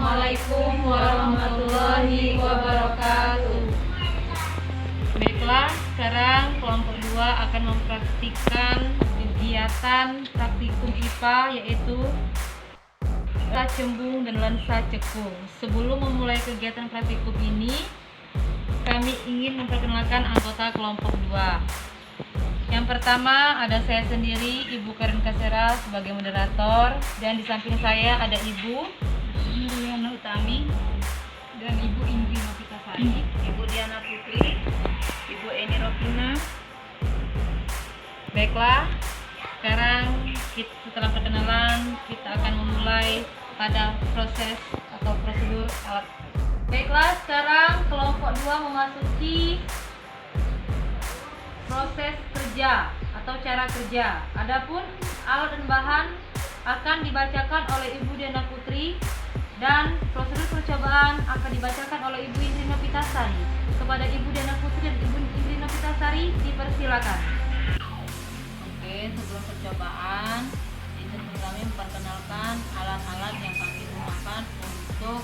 Assalamualaikum warahmatullahi wabarakatuh. Baiklah, sekarang kelompok 2 akan mempraktikkan kegiatan praktikum IPA yaitu lensa cembung dan lensa cekung. Sebelum memulai kegiatan praktikum ini, kami ingin memperkenalkan anggota kelompok 2. Yang pertama ada saya sendiri, Ibu Karen Kasera sebagai moderator, dan di samping saya ada Ibu Nuriana Utami dan Ibu Indri Novitasari, Ibu Diana Putri, Ibu Eni Ropina. Baiklah, sekarang setelah perkenalan kita akan memulai pada proses atau prosedur alat. Baiklah, sekarang kelompok 2 memasuki proses kerja atau cara kerja. Adapun alat dan bahan akan dibacakan oleh Ibu Diana Putri dan prosedur percobaan akan dibacakan oleh Ibu Indri Novitasari. Kepada Ibu Diana Putri dan Ibu Indri Novitasari dipersilakan. Oke, sebelum percobaan, izinkan kami memperkenalkan alat-alat yang kami gunakan untuk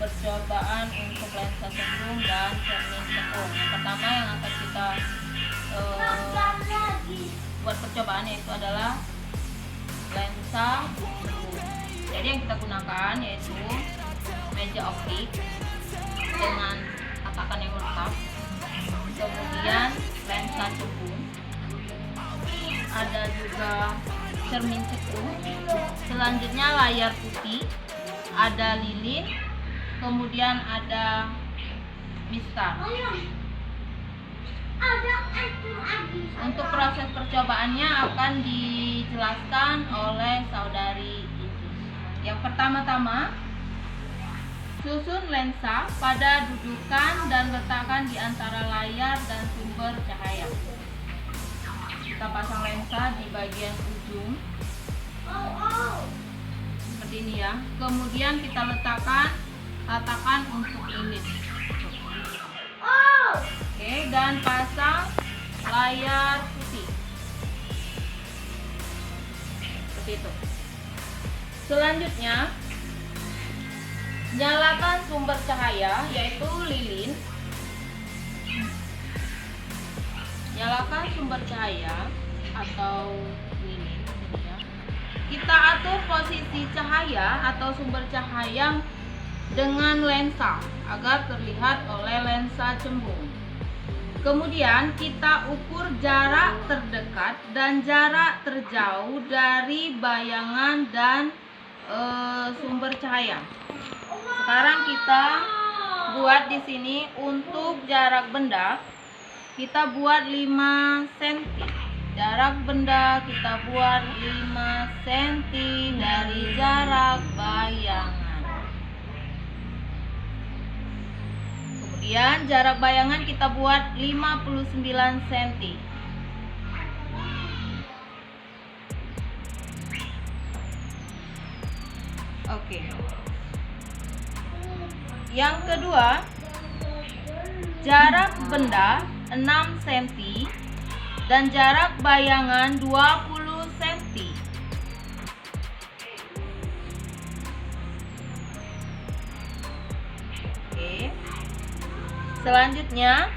percobaan untuk lensa cembung dan cermin cekung. Yang pertama yang akan kita buat percobaan yaitu adalah lensa cembung. Jadi yang kita gunakan yaitu meja optik dengan tatakan yang lengkap, kemudian lensa cembung, ada juga cermin cekung, selanjutnya layar putih, ada lilin, kemudian ada mistar. Untuk proses percobaannya akan dijelaskan oleh saudari Ibu. Yang pertama-tama, susun lensa pada dudukan dan letakkan di antara layar dan sumber cahaya. Kita pasang lensa di bagian ujung seperti ini ya. Kemudian kita letakkan tatakan untuk lilin. Oke, dan pasang layar putih seperti itu. Selanjutnya, nyalakan sumber cahaya yaitu lilin. Nyalakan sumber cahaya atau lilin ya. Kita atur posisi cahaya atau sumber cahaya dengan lensa agar terlihat oleh lensa cembung. Kemudian kita ukur jarak terdekat dan jarak terjauh dari bayangan dan sumber cahaya. Sekarang kita buat di sini untuk jarak benda, kita buat 5 cm. Jarak benda kita buat 5 cm dari jarak bayangan. Kemudian jarak bayangan kita buat 59 cm. Oke. Yang kedua, jarak benda 6 cm dan jarak bayangan 20 cm. Oke. Selanjutnya,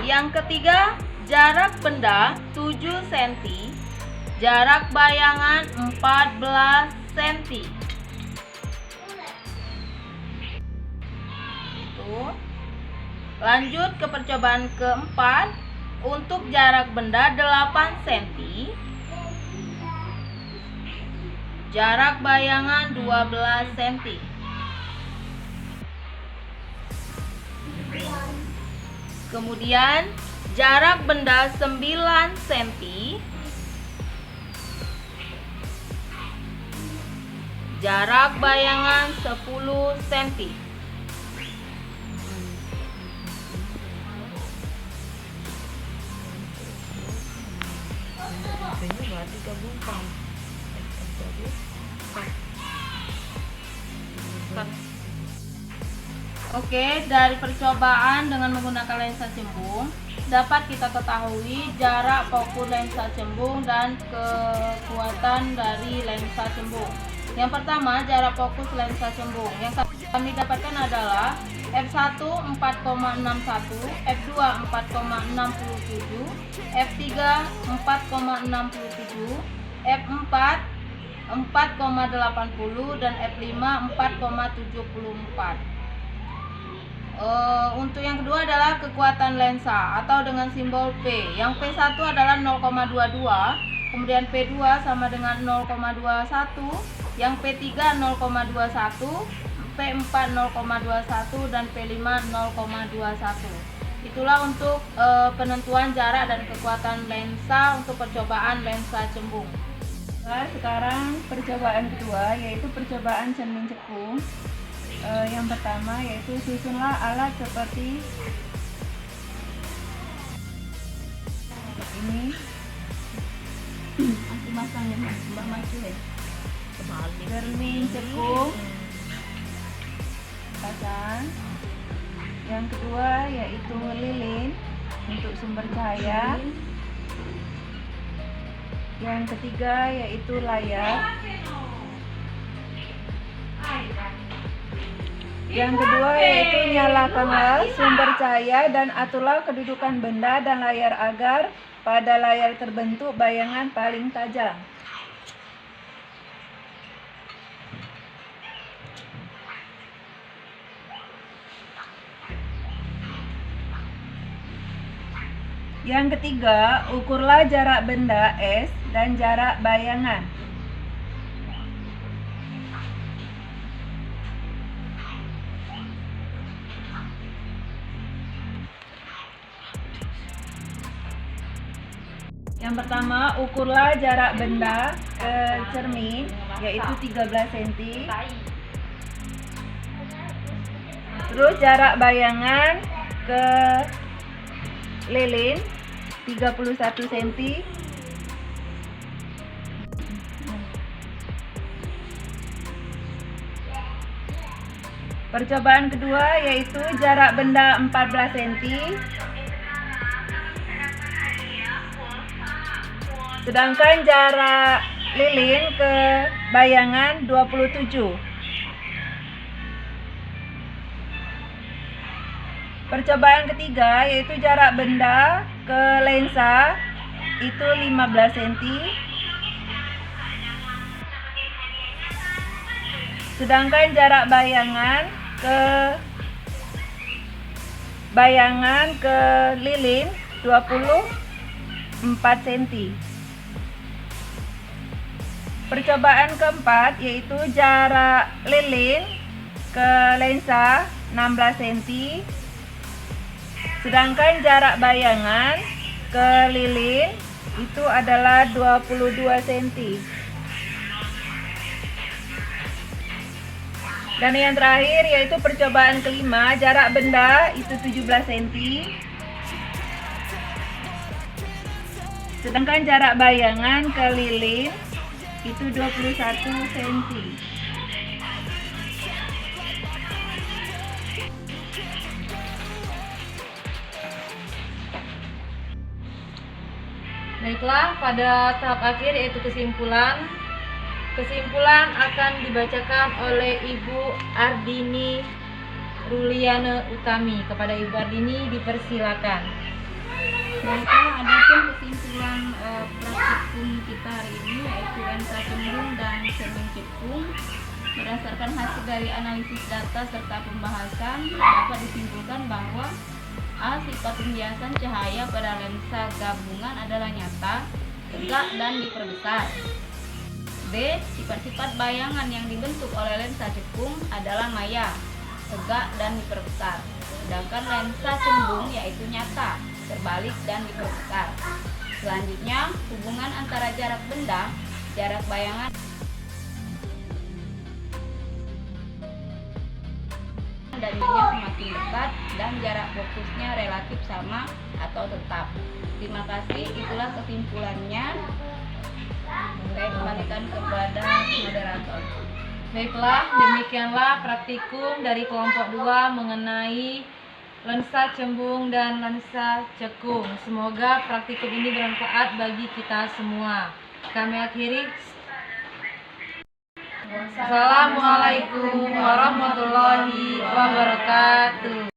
yang ketiga, jarak benda 7 cm, jarak bayangan 14 cm. Lanjut ke percobaan keempat. Untuk jarak benda 8 cm, jarak bayangan 12 cm. Kemudian jarak benda 9 cm, jarak bayangan 10 cm. Oke, dari percobaan dengan menggunakan lensa cembung dapat kita ketahui jarak fokus lensa cembung dan kekuatan dari lensa cembung. Yang pertama, jarak fokus lensa cembung. Yang kami dapatkan adalah f1 4,61, f2 4,67, f3 4,67, f4 4,80 dan f5 4,74. Untuk yang kedua adalah kekuatan lensa atau dengan simbol P. Yang P1 adalah 0,22, kemudian P2 sama dengan 0,21, yang P3 0,21, P4 0,21 dan P5 0,21. Itulah untuk penentuan jarak dan kekuatan lensa untuk percobaan lensa cembung. Nah, sekarang percobaan kedua yaitu percobaan cermin cekung. Yang pertama yaitu susunlah alat seperti ini. Aku masang ya, Mbak maju ya. Cermin cekung pasang. Yang kedua yaitu lilin untuk sumber cahaya. Yang ketiga yaitu layar. Yang kedua yaitu nyalakanlah sumber cahaya dan aturlah kedudukan benda dan layar agar pada layar terbentuk bayangan paling tajam. Yang ketiga, ukurlah jarak benda S dan jarak bayangan. Yang pertama, ukurlah jarak benda ke cermin yaitu 13 cm. Terus jarak bayangan ke lilin 31 cm. Percobaan kedua yaitu jarak benda 14 cm. Sedangkan jarak lilin ke bayangan 27. Percobaan ketiga yaitu jarak benda ke lensa itu 15 cm. Sedangkan jarak bayangan ke lilin 24 cm. Percobaan keempat yaitu jarak lilin ke lensa 16 cm. Sedangkan jarak bayangan ke lilin itu adalah 22 cm. Dan yang terakhir yaitu percobaan kelima, jarak benda itu 17 cm. Sedangkan jarak bayangan ke lilin itu 21 cm. Baiklah, pada tahap akhir yaitu kesimpulan. Kesimpulan akan dibacakan oleh Ibu Ardini Ruliana Utami. Kepada Ibu Ardini dipersilakan. Baiklah, adapun kesimpulan praktikum kita hari ini yaitu lensa cembung dan cermin cekung. Berdasarkan hasil dari analisis data serta pembahasan, dapat disimpulkan bahwa A. Sifat pembiasan cahaya pada lensa gabungan adalah nyata, tegak, dan diperbesar. B. Sifat-sifat bayangan yang dibentuk oleh lensa cekung adalah maya, tegak, dan diperbesar. Sedangkan lensa cembung yaitu nyata, terbalik, dan diperbesar. Selanjutnya, hubungan antara jarak benda, jarak bayangan, dan semakin dekat dan jarak fokusnya relatif sama atau tetap. Terima kasih, itulah kesimpulannya. Saya kembalikan kepada moderator. Baiklah, demikianlah praktikum dari kelompok 2 mengenai lensa cembung dan lensa cekung. Semoga praktikum ini bermanfaat bagi kita semua. Kami akhiri. Assalamualaikum warahmatullahi wabarakatuh.